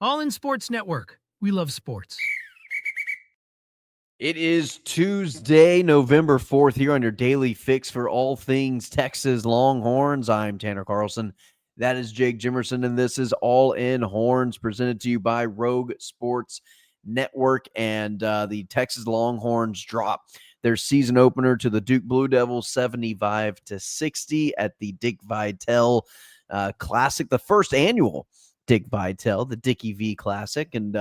All in Sports Network. We love sports. It is Tuesday, November 4th, here on your daily fix for all things Texas Longhorns. I'm Tanner Carlson. That is Jake Jimerson, and this is All In Horns, presented to you by Rogue Sports Network. And the Texas Longhorns drop their season opener to the Duke Blue Devils 75-60 at the Dick Vitale Classic, the first annual Dick Vitale, the Dickie V Classic. And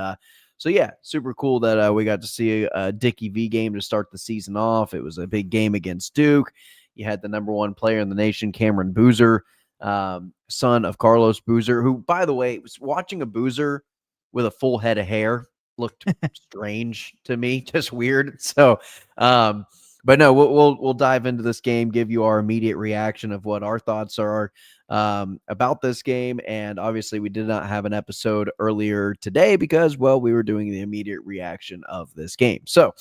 so, yeah, super cool that we got to see a Dickie V game to start the season off. It was a big game against Duke. You had the number one player in the nation, Cameron Boozer, son of Carlos Boozer, who, by the way, was watching a Boozer with a full head of hair looked strange to me, just weird. So, but no, we'll dive into this game, give you our immediate reaction of what our thoughts are about this game. And obviously we did not have an episode earlier today because, well, we were doing the immediate reaction of this game. So,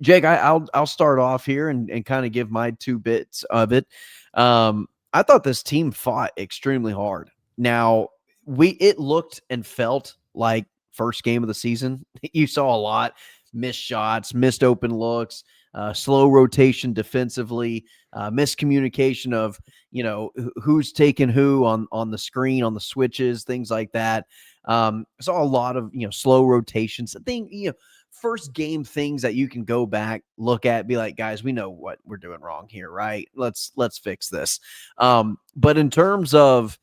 Jake, I'll start off here and kind of give my 2 bits of it. I thought this team fought extremely hard. Now, it looked and felt like first game of the season. You saw a lot missed shots, missed open looks, slow rotation defensively, miscommunication of, who's taking who on the screen, on the switches, things like that. Saw a lot of, slow rotations. First game things that you can go back, look at, be like, guys, we know what we're doing wrong here, right? Let's fix this. But in terms of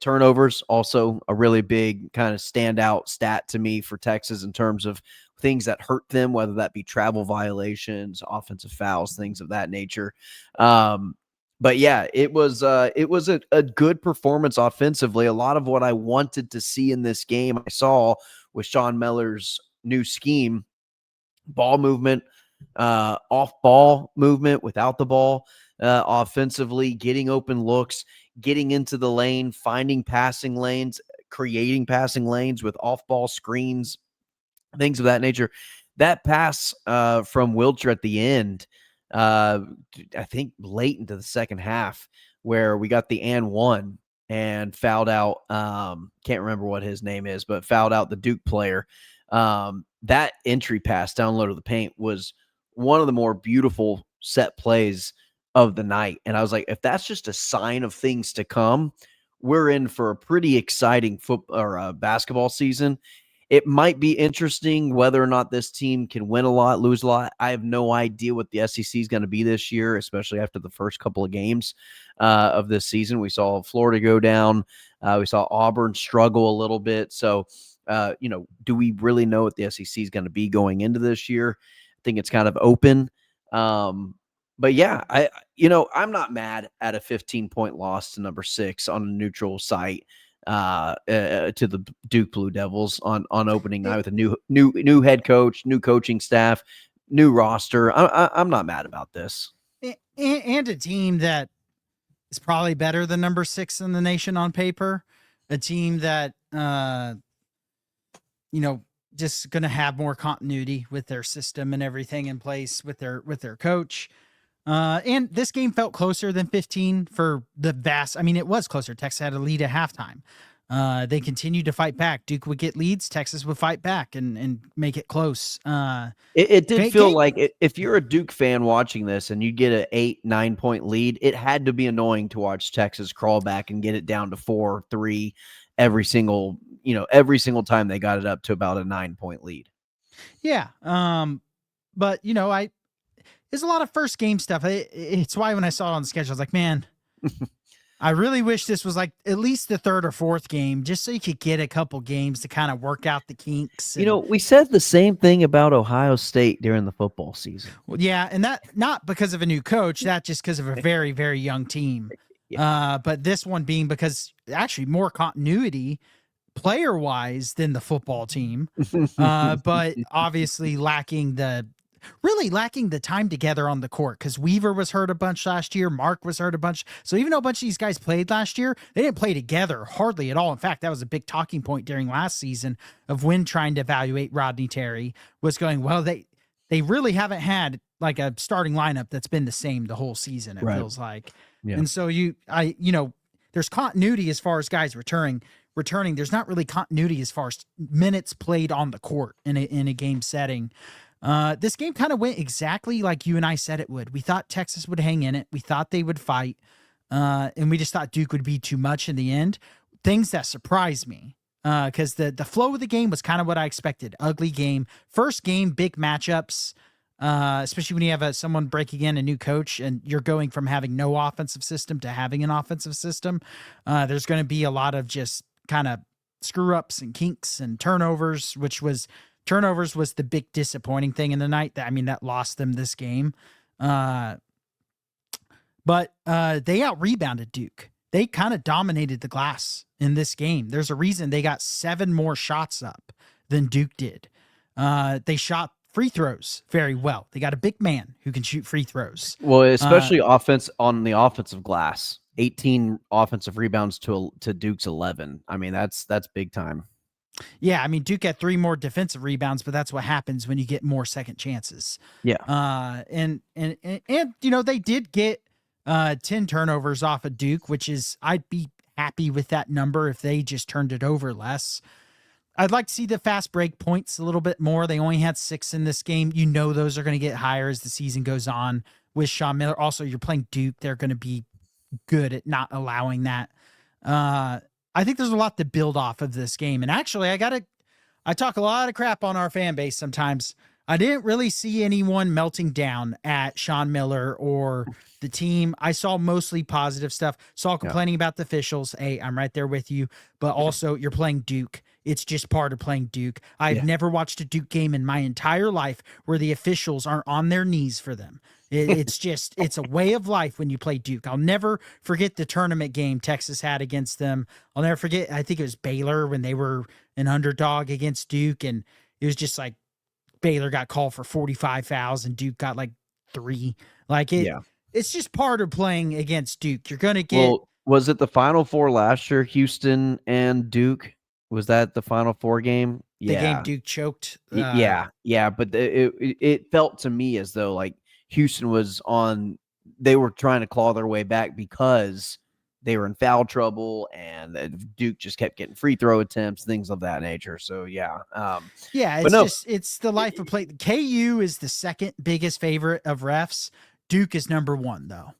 turnovers, also a really big kind of standout stat to me for Texas in terms of things that hurt them, whether that be travel violations, offensive fouls, things of that nature. But yeah, it was a good performance offensively. A lot of what I wanted to see in this game, I saw with Sean Miller's new scheme, ball movement, off ball movement without the ball, offensively, getting open looks, getting into the lane, finding passing lanes, creating passing lanes with off ball screens, things of that nature. That pass from Wilcher at the end, I think late into the second half, where we got the and one and fouled out, can't remember what his name is, but fouled out the Duke player. That entry pass down low to the paint was one of the more beautiful set plays of the night. And I was like, if that's just a sign of things to come, we're in for a pretty exciting basketball season. It might be interesting whether or not this team can win a lot, lose a lot. I have no idea what the SEC is going to be this year, especially after the first couple of games of this season. We saw Florida go down. We saw Auburn struggle a little bit. So, do we really know what the SEC is going to be going into this year? I think it's kind of open. But yeah, I'm not mad at a 15-point loss to number 6 on a neutral site to the Duke Blue Devils on opening night with a new head coach, new coaching staff, new roster. I'm not mad about this. And a team that is probably better than number 6 in the nation on paper. A team that, just going to have more continuity with their system and everything in place with their coach. And this game felt closer than 15 for the vast. I mean, it was closer. Texas had a lead at halftime. They continued to fight back. Duke would get leads. Texas would fight back and make it close. It did feel like if you're a Duke fan watching this and you get an 8-9 point lead, it had to be annoying to watch Texas crawl back and get it down to 4-3 every single time they got it up to about a 9 point lead. Yeah. But there's a lot of first game stuff. It's why when I saw it on the schedule, I was like, man, I really wish this was like at least the third or fourth game, just so you could get a couple games to kind of work out the kinks. We said the same thing about Ohio State during the football season. Well, yeah, and that not because of a new coach, that just because of a very, very young team. Yeah. But this one being because actually more continuity player-wise than the football team, but obviously lacking the time together on the court, because Weaver was hurt a bunch last year. Mark was hurt a bunch. So even though a bunch of these guys played last year, they didn't play together hardly at all. In fact, that was a big talking point during last season of when trying to evaluate Rodney Terry was going, well, they really haven't had like a starting lineup that's been the same the whole season, it feels like. Yeah. And so there's continuity as far as guys returning. returning, there's not really continuity as far as minutes played on the court in a game setting. This game kind of went exactly like you and I said it would. We thought Texas would hang in it. We thought they would fight. And we just thought Duke would be too much in the end. Things that surprised me. Because the flow of the game was kind of what I expected. Ugly game. First game, big matchups. Especially when you have someone breaking in, a new coach, and you're going from having no offensive system to having an offensive system. There's going to be a lot of just kind of screw ups and kinks and turnovers, turnovers was the big disappointing thing in the night. That lost them this game. But they out rebounded Duke. They kind of dominated the glass in this game. There's a reason they got 7 more shots up than Duke did. They shot free throws very well. They got a big man who can shoot free throws. Well, especially on the offensive glass. 18 offensive rebounds to Duke's 11. That's big time. Yeah, Duke had 3 more defensive rebounds, but that's what happens when you get more second chances. Yeah. And they did get 10 turnovers off of Duke, which is, I'd be happy with that number if they just turned it over less. I'd like to see the fast break points a little bit more. They only had 6 in this game. Those are going to get higher as the season goes on with Sean Miller. Also, you're playing Duke. They're going to be good at not allowing that. I think there's a lot to build off of this game. And actually, I talk a lot of crap on our fan base sometimes. I didn't really see anyone melting down at Sean Miller or the team. I saw mostly positive stuff. Saw complaining about the officials. Hey, I'm right there with you. But also, you're playing Duke. It's just part of playing Duke. I've never watched a Duke game in my entire life where the officials aren't on their knees for them. It's a way of life when you play Duke. I'll never forget the tournament game Texas had against them. I'll never forget, I think it was Baylor when they were an underdog against Duke. And it was just like Baylor got called for 45 fouls and Duke got like 3. It's just part of playing against Duke. You're going to get. Well, was it the Final Four last year, Houston and Duke? Was that the Final Four game? The game Duke choked. Yeah. But it felt to me as though like Houston was they were trying to claw their way back because they were in foul trouble and Duke just kept getting free throw attempts, things of that nature. So it's the life of play. KU is the second biggest favorite of refs. Duke is number 1, though.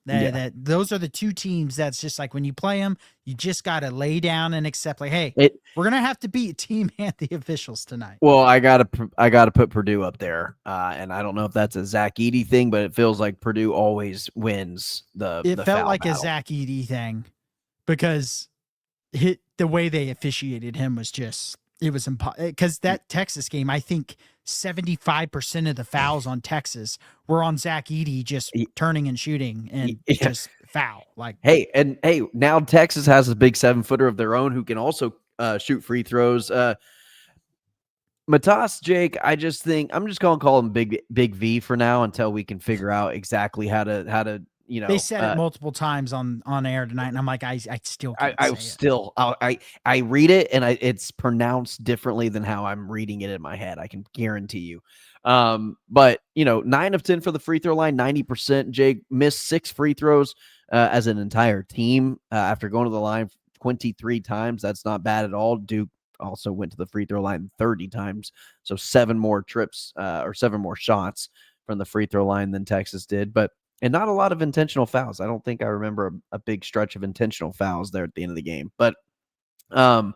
Those are the 2 teams that's just like when you play them, you just got to lay down and accept, like, hey, we're going to have to beat team and the officials tonight. Well, I gotta put Purdue up there. And I don't know if that's a Zach Edey thing, but it feels like Purdue always wins It felt like a Zach Edey thing because the way they officiated him was just, it was impossible. Because that Texas game, I think 75% of the fouls on Texas were on Zach Edey just turning and shooting and just foul. Like, hey, now Texas has a big 7-footer of their own who can also shoot free throws. Matas, Jake, I just think I'm just going to call him Big V for now until we can figure out exactly how to. They said it multiple times on air tonight, and I'm like, I still can't I read it, and it's pronounced differently than how I'm reading it in my head. I can guarantee you. But 9 of 10 for the free throw line, 90%. Jake missed 6 free throws as an entire team after going to the line 23 times. That's not bad at all. Duke also went to the free throw line 30 times, so 7 more trips or 7 more shots from the free throw line than Texas did, and not a lot of intentional fouls. I don't think I remember a big stretch of intentional fouls there at the end of the game. But, I'm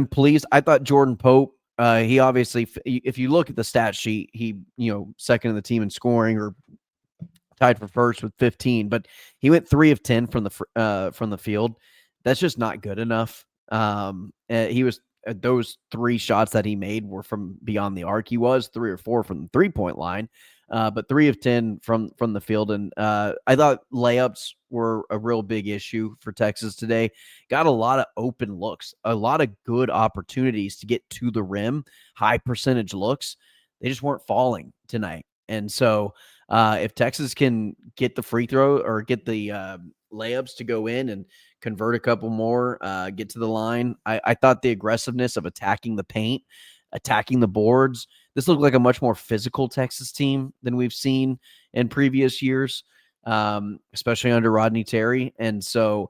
pleased. I thought Jordan Pope, he obviously, if you look at the stat sheet, he, second in the team in scoring or tied for first with 15, but he went 3 of 10 from the field. That's just not good enough. He was. Those 3 shots that he made were from beyond the arc. He was 3 or 4 from the 3-point line, but 3 of 10 from the field. And I thought layups were a real big issue for Texas today. Got a lot of open looks, a lot of good opportunities to get to the rim, high percentage looks. They just weren't falling tonight. And so if Texas can get the free throw or get the layups to go in and convert a couple more, get to the line. I thought the aggressiveness of attacking the paint, attacking the boards, this looked like a much more physical Texas team than we've seen in previous years, especially under Rodney Terry. And so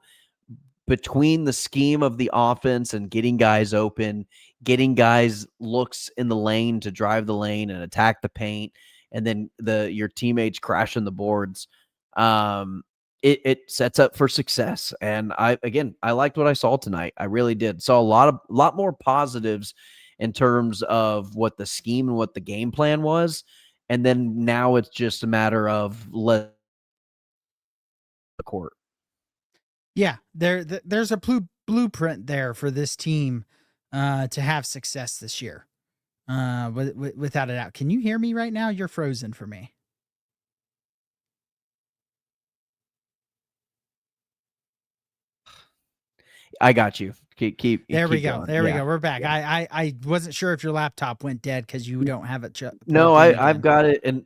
between the scheme of the offense and getting guys open, getting guys looks in the lane to drive the lane and attack the paint, and then your teammates crashing the boards, it sets up for success. And I liked what I saw tonight. I really did. Saw a lot more positives in terms of what the scheme and what the game plan was. And then now it's just a matter of the court. Yeah, there's a blueprint there for this team to have success this year. Without a doubt. Can you hear me right now? You're frozen for me. I got you. Keep There we go. going. There we Yeah. go. We're back. Yeah. I wasn't sure if your laptop went dead because you don't have it. No, plugged in I've again. got it, and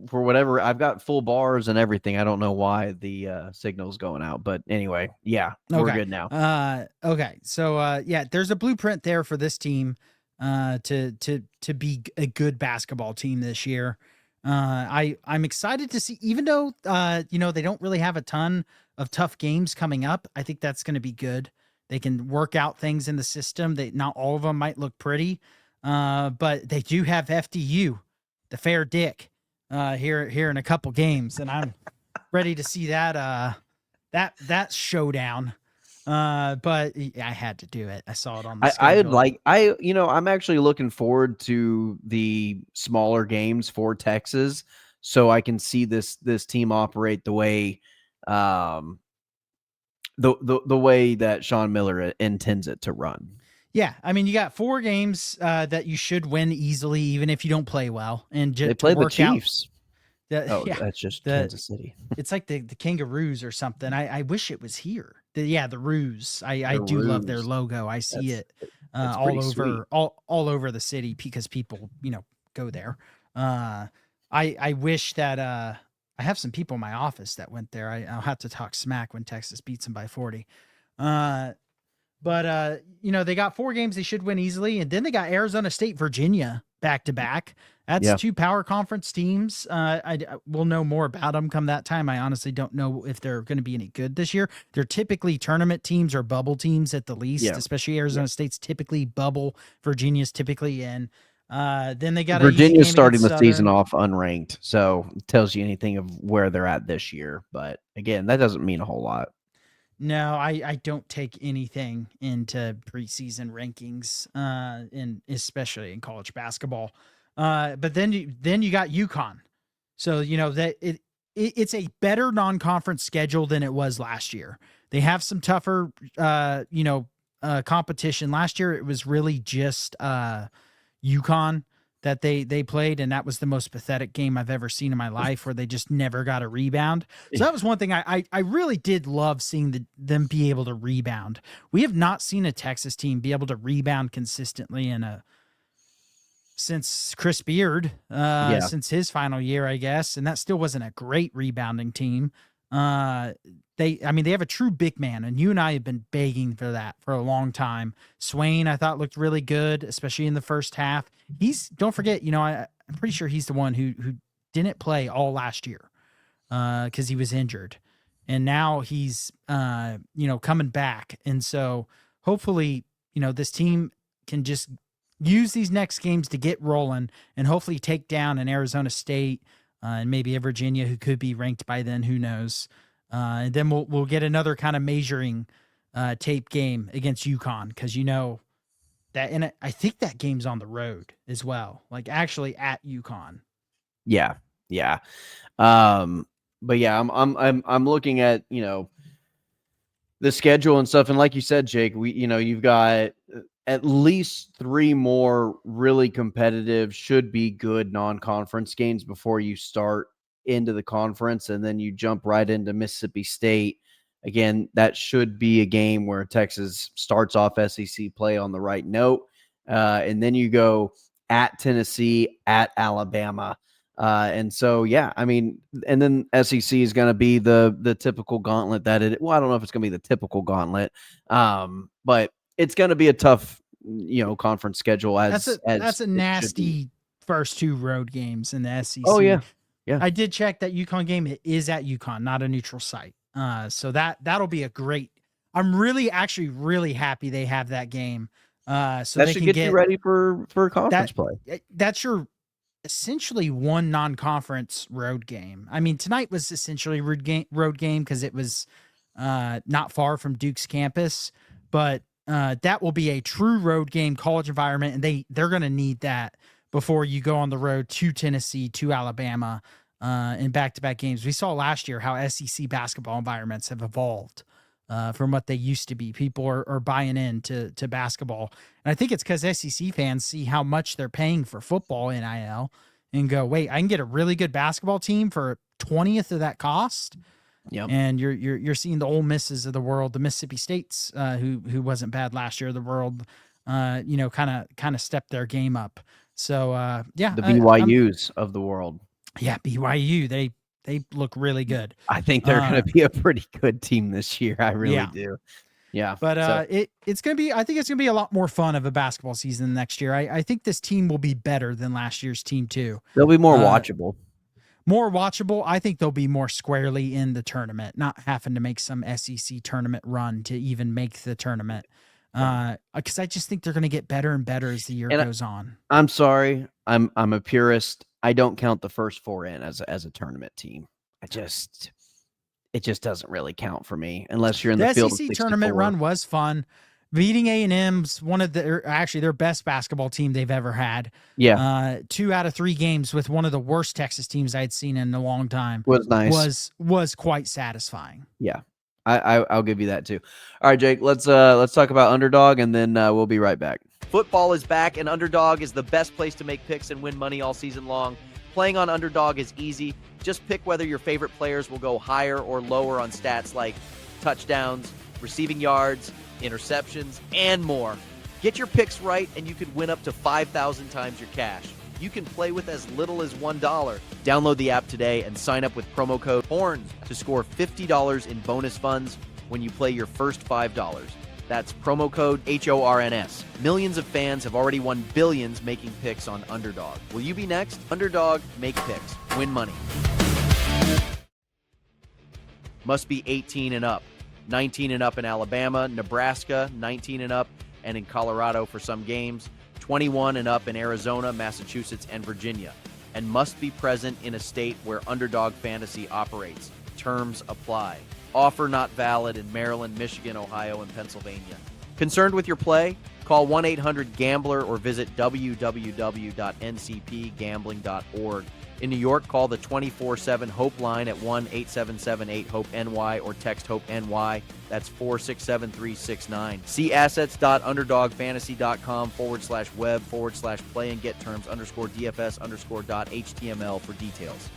for whatever, I've got full bars and everything. I don't know why the signal's going out, but anyway, yeah, we're good now. Okay. So yeah, there's a blueprint there for this team to be a good basketball team this year. I'm excited to see, even though they don't really have a ton of tough games coming up. I think that's going to be good. They can work out things in the system. Not all of them might look pretty, but they do have FDU, the fair dick, here in a couple games, and I'm ready to see that showdown. But I had to do it. I saw it on the schedule. I'm actually looking forward to the smaller games for Texas, so I can see this team operate the way the way that Sean Miller intends it to run. Yeah, I mean, you got 4 games that you should win easily, even if you don't play well. And just they play the Chiefs. Yeah, that's just Kansas City. It's like the Kangaroos or something. I wish it was here. The Roos. I do love their logo. I see it all over the city because people go there. I wish that I have some people in my office that went there. I'll have to talk smack when Texas beats them by 40. But they got 4 games they should win easily, and then they got Arizona State, Virginia back to back. That's 2 power conference teams. We'll know more about them come that time. I honestly don't know if they're going to be any good this year. They're typically tournament teams or bubble teams at the least, especially Arizona State's typically bubble. Virginia's typically in. Then they got Virginia's starting the season off unranked, so it tells you anything of where they're at this year. But again, that doesn't mean a whole lot. No, I don't take anything into preseason rankings, especially in college basketball. But then you got UConn, so that it's a better non-conference schedule than it was last year. They have some tougher competition. Last year it was really just UConn that they played, and that was the most pathetic game I've ever seen in my life, where they just never got a rebound. So that was one thing I really did love seeing them be able to rebound. We have not seen a Texas team be able to rebound consistently since Chris Beard, since his final year, I guess, and that still wasn't a great rebounding team. They have a true big man, and you and I have been begging for that for a long time. Swain, I thought, looked really good, especially in the first half. Don't forget, I'm pretty sure he's the one who didn't play all last year because he was injured, and now he's coming back, and so hopefully this team can just use these next games to get rolling and hopefully take down an Arizona State and maybe a Virginia who could be ranked by then. Who knows? And then we'll get another kind of measuring tape game against UConn, because that, and I think that game's on the road as well, like actually at UConn. Yeah. But yeah, I'm looking at the schedule and stuff, and like you said, Jake, you've got at least 3 more really competitive, should be good non-conference games before you start into the conference, and then you jump right into Mississippi State. Again, that should be a game where Texas starts off SEC play on the right note, and then you go at Tennessee, at Alabama, and so and then SEC is going to be the typical gauntlet that it. Well, I don't know if it's going to be the typical gauntlet, but it's going to be a tough, conference schedule. That's a nasty first 2 road games in the SEC. Oh yeah. I did check that UConn game. It is at UConn, not a neutral site. So that'll be a great I'm really happy they have that game. So That they should can get you ready for conference that. play. That's your essentially one non-conference road game. I mean, tonight was essentially a road game because it was not far from Duke's campus, but that will be a true road game, college environment, and they're going to need that before you go on the road to Tennessee, to Alabama, in back-to-back games. We saw last year how SEC basketball environments have evolved from what they used to be. People are buying into basketball, and I think it's because SEC fans see how much they're paying for football NIL and go, wait, I can get a really good basketball team for 20th of that cost. Yep. And you're seeing the Ole Misses of the world, the Mississippi States, who wasn't bad last year, the world, kind of step their game up. So yeah, The BYUs of the world. Yeah, BYU, they look really good. I think they're going to be a pretty good team this year. I really do. Yeah. But so, it's going to be, I think it's going to be a lot more fun of a basketball season next year. I think this team will be better than last year's team too. they'll be more watchable. More watchable. I think they'll be more squarely in the tournament, not having to make some SEC tournament run to even make the tournament. Because I just think they're going to get better and better as the year goes on. I'm sorry. I'm a purist. I don't count the first four in as a tournament team. It just doesn't really count for me unless you're in the field of 64. Tournament run was fun. Beating A&M's one of their best basketball team they've ever had. Yeah. 2 out of 3 games with one of the worst Texas teams I'd seen in a long time. Was nice. Was quite satisfying. Yeah. I'll give you that too. All right, Jake, let's talk about Underdog, and then we'll be right back. Football is back, and Underdog is the best place to make picks and win money all season long. Playing on Underdog is easy. Just pick whether your favorite players will go higher or lower on stats like touchdowns, receiving yards, interceptions, and more. Get your picks right, and you could win up to 5,000 times your cash. You can play with as little as $1. Download the app today and sign up with promo code HORNS to score $50 in bonus funds when you play your first $5. That's promo code HORNS. Millions of fans have already won billions making picks on Underdog. Will you be next? Underdog, make picks, win money. Must be 18 and up. 19 and up in Alabama, Nebraska, 19 and up, and in Colorado for some games. 21 and up in Arizona, Massachusetts, and Virginia, and must be present in a state where Underdog Fantasy operates. Terms apply. Offer not valid in Maryland, Michigan, Ohio, and Pennsylvania. Concerned with your play? Call 1-800-GAMBLER or visit www.ncpgambling.org. In New York, call the 24/7 HOPE line at 1-877-8-HOPE-NY or text HOPE-NY. That's 467-369. See assets.underdogfantasy.com/web/play and get terms _DFS_.html for details.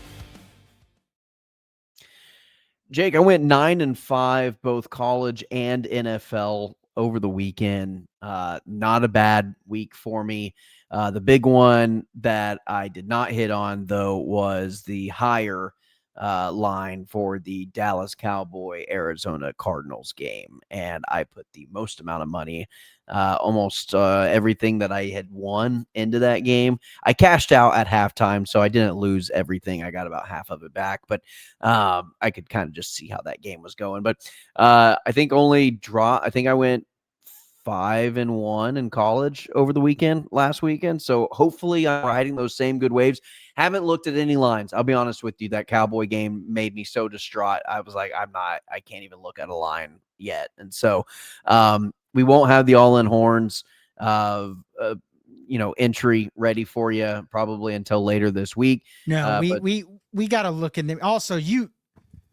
Jake, I went 9-5, both college and NFL over the weekend. Not a bad week for me. The big one that I did not hit on, though, was the higher line for the Dallas Cowboy Arizona Cardinals game. And I put the most amount of money, almost everything that I had won into that game. I cashed out at halftime, so I didn't lose everything. I got about half of it back, but I could kind of just see how that game was going. But I think I think I went 5-1 in college over the last weekend. So hopefully I'm riding those same good waves. Haven't looked at any lines. I'll be honest with you. That Cowboy game made me so distraught. I was like, I can't even look at a line yet. And so we won't have the all-in horns entry ready for you probably until later this week. No, we got to look in them. Also,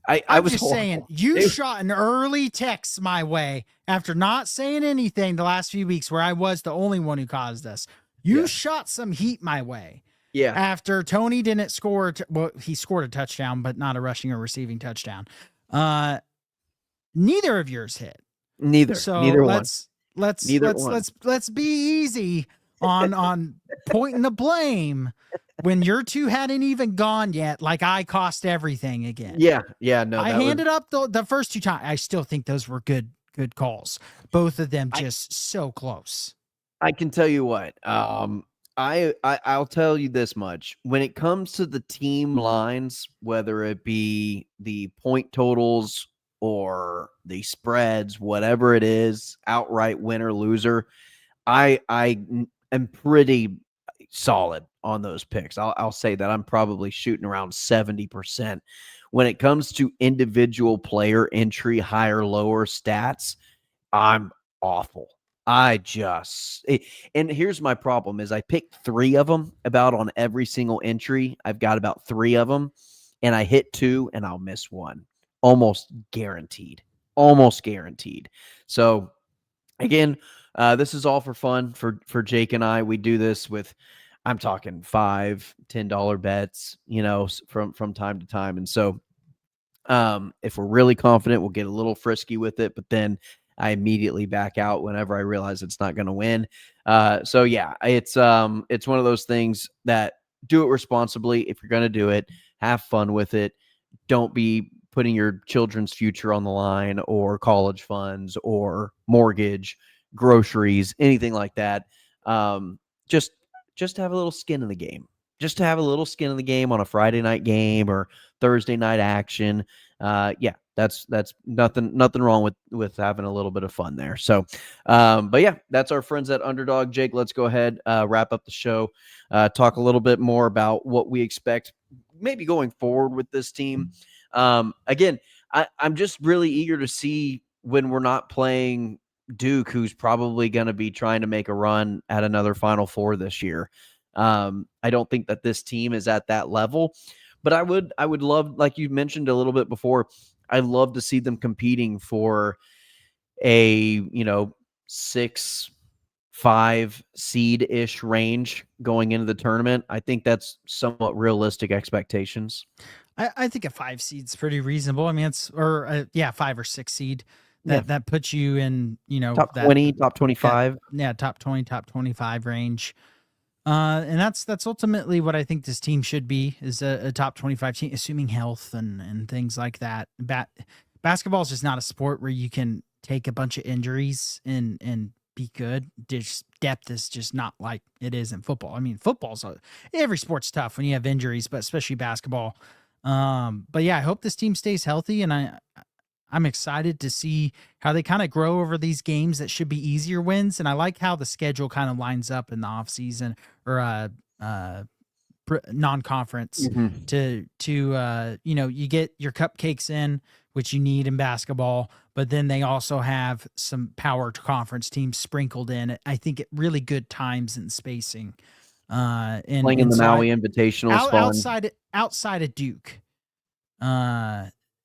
I was just saying, shot an early text my way after not saying anything the last few weeks where I was the only one who caused this. You shot some heat my way. Yeah. After Tony didn't score, he scored a touchdown, but not a rushing or receiving touchdown. Neither of yours hit. Neither. So neither let's be easy on pointing the blame when your two hadn't even gone yet. Like I cost everything again. Yeah. No, I handed up the first 2 times. I still think those were good calls. Both of them just so close. I can tell you what. I'll tell you this much. When it comes to the team lines, whether it be the point totals or the spreads, whatever it is, outright winner, loser, I am pretty solid on those picks. I'll say that I'm probably shooting around 70%. When it comes to individual player entry, higher, lower stats, I'm awful. And here's my problem is I picked 3 of them about on every single entry. I've got about 3 of them, and I hit 2 and I'll miss 1. Almost guaranteed. Almost guaranteed. So again, this is all for fun for Jake and I. We do this with, I'm talking $5, $10 bets, from time to time. And so if we're really confident, we'll get a little frisky with it, but then I immediately back out whenever I realize it's not going to win. So yeah, it's one of those things that do it responsibly. If you're going to do it, have fun with it. Don't be putting your children's future on the line or college funds or mortgage, groceries, anything like that. Just have a little skin in the game. Just to have a little skin in the game on a Friday night game or Thursday night action. Yeah, that's nothing wrong with having a little bit of fun there. So, but yeah, that's our friends at Underdog. Jake, let's go ahead, wrap up the show, talk a little bit more about what we expect maybe going forward with this team. Again, I'm just really eager to see when we're not playing Duke, who's probably going to be trying to make a run at another Final Four this year. I don't think that this team is at that level, but I would love, like you mentioned a little bit before, I'd love to see them competing for a 6-5 seed-ish range going into the tournament. I think that's somewhat realistic expectations. I think a 5 seed's pretty reasonable. I mean, it's 5 or 6 seed that puts you in top 20, top 25. Top 20, top 25 range. And that's ultimately what I think this team should be, is a top 25 team, assuming health and things like that. Basketball is just not a sport where you can take a bunch of injuries and be good. Just depth is just not like it is in football. I mean, every sport's tough when you have injuries, but especially basketball. But yeah, I hope this team stays healthy, and I'm excited to see how they kind of grow over these games that should be easier wins. And I like how the schedule kind of lines up in the off season or non-conference to you get your cupcakes in, which you need in basketball, but then they also have some power conference teams sprinkled in. I think at really good times and spacing. And playing in the Maui Invitational is fun. Outside of Duke.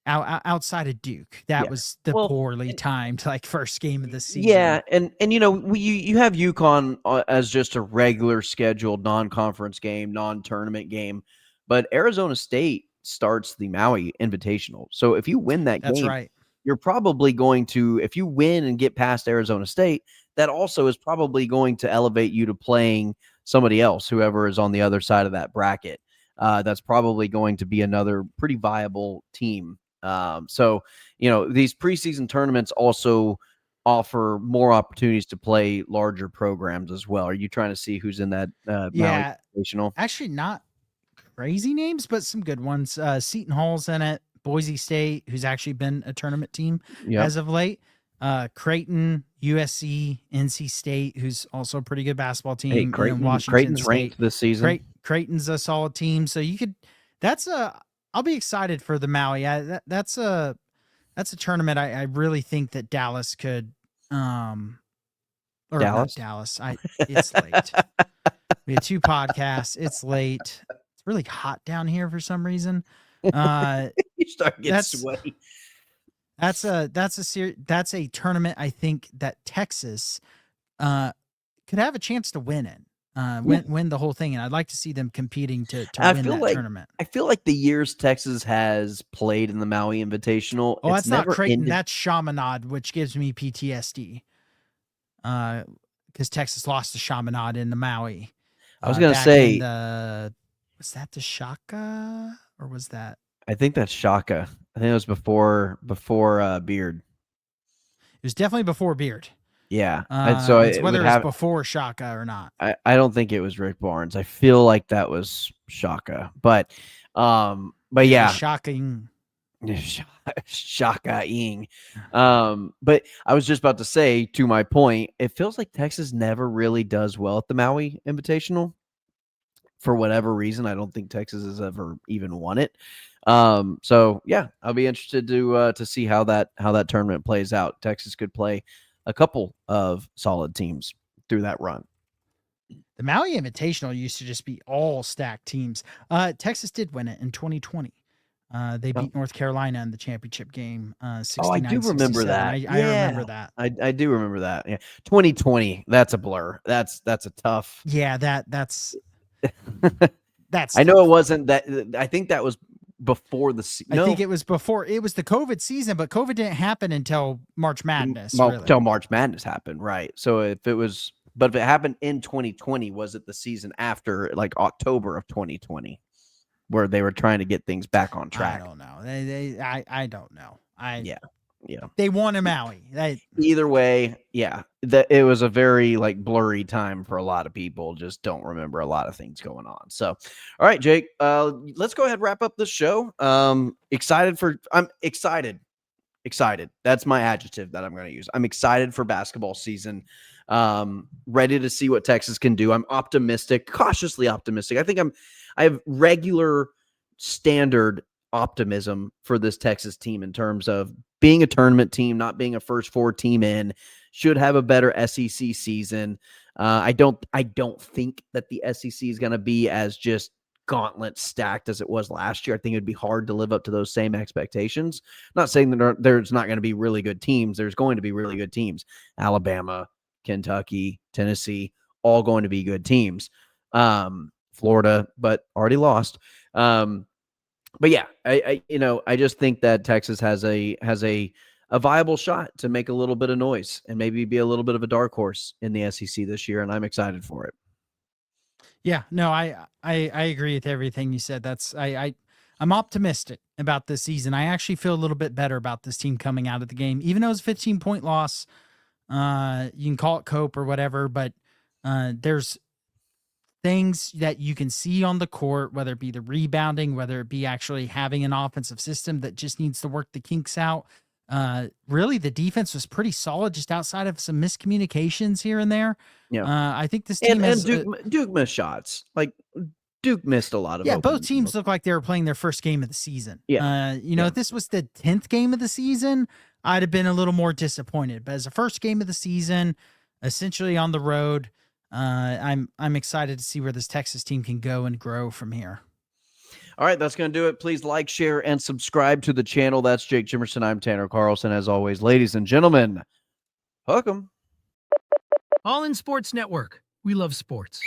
Outside of Duke, that was the poorly timed first game of the season. Yeah, and you have UConn as just a regular scheduled non-conference game, non-tournament game, but Arizona State starts the Maui Invitational. So if you win that game, that's right. You're probably going to, if you win and get past Arizona State, that also is probably going to elevate you to playing somebody else, whoever is on the other side of that bracket. That's probably going to be another pretty viable team. So, these preseason tournaments also offer more opportunities to play larger programs as well. Are you trying to see who's in that Maui Invitational? Actually, not crazy names, but some good ones. Seton Hall's in it. Boise State, who's actually been a tournament team as of late. Creighton, USC, NC State, who's also a pretty good basketball team. Hey, Creighton's ranked this season. Creighton's a solid team. So I'll be excited for the Maui. That's a tournament I really think that Dallas could Dallas? Not Dallas. It's late. We had 2 podcasts. It's late. It's really hot down here for some reason. You start getting sweaty. That's a tournament I think that Texas could have a chance to win in. Win the whole thing, and I'd like to see them competing to win that tournament. I feel like the years Texas has played in the Maui Invitational. Oh, that's not Creighton. That's Chaminade, which gives me PTSD. Because Texas lost to Chaminade in the Maui. I was going to say, was that the Shaka or was that? I think that's Shaka. I think it was before Beard. It was definitely before Beard. Yeah. So it's whether it's before Shaka or not. I don't think it was Rick Barnes. I feel like that was Shaka, but yeah, shocking. Shocking. But I was just about to say, to my point, it feels like Texas never really does well at the Maui Invitational. For whatever reason, I don't think Texas has ever even won it. So yeah, I'll be interested to see how that tournament plays out. Texas could play a couple of solid teams through that run. The Maui Invitational used to just be all stacked teams. Texas did win it in 2020. They beat North Carolina in the championship game. 69, I do remember 67. that. I remember that. I do remember that. Yeah, 2020. That's a blur. That's a tough. Yeah, that's I know tough. it wasn't that. I think that was before the. I think it was before. It was the COVID season, but COVID didn't happen until March Madness. Well, really. Until March Madness happened, right? So if it happened in 2020, was it the season after, like October of 2020, where they were trying to get things back on track? I don't know. I don't know. Yeah. They won in Maui. Either way, yeah, it was a very blurry time for a lot of people. Just don't remember a lot of things going on. So, all right, Jake, let's go ahead and wrap up this show. I'm excited. Excited. That's my adjective that I'm going to use. I'm excited for basketball season. Ready to see what Texas can do. I'm optimistic, cautiously optimistic. I have regular standard optimism for this Texas team in terms of being a tournament team, not being a first four team in, should have a better SEC season. I don't think that the SEC is going to be as just gauntlet stacked as it was last year. I think it'd be hard to live up to those same expectations. I'm not saying that there's not going to be really good teams. There's going to be really good teams. Alabama, Kentucky, Tennessee, all going to be good teams. Florida, but already lost. But yeah, I just think that Texas has a viable shot to make a little bit of noise and maybe be a little bit of a dark horse in the SEC this year, and I'm excited for it. Yeah, no, I agree with everything you said. I'm optimistic about this season. I actually feel a little bit better about this team coming out of the game, even though it's a 15-point loss. You can call it cope or whatever, but there's things that you can see on the court, whether it be the rebounding, whether it be actually having an offensive system that just needs to work the kinks out. Really, the defense was pretty solid, just outside of some miscommunications here and there. Yeah, I think this team has Duke missed shots. Duke missed a lot of. Yeah, both teams look like they were playing their first game of the season. Yeah, if this was the 10th game of the season, I'd have been a little more disappointed. But as a first game of the season, essentially on the road, I'm excited to see where this Texas team can go and grow from here. All right, that's going to do it. Please like, share, and subscribe to the channel. That's Jake Jimerson. I'm Tanner Carlson. As always, ladies and gentlemen, hook 'em. All in Sports Network. We love sports.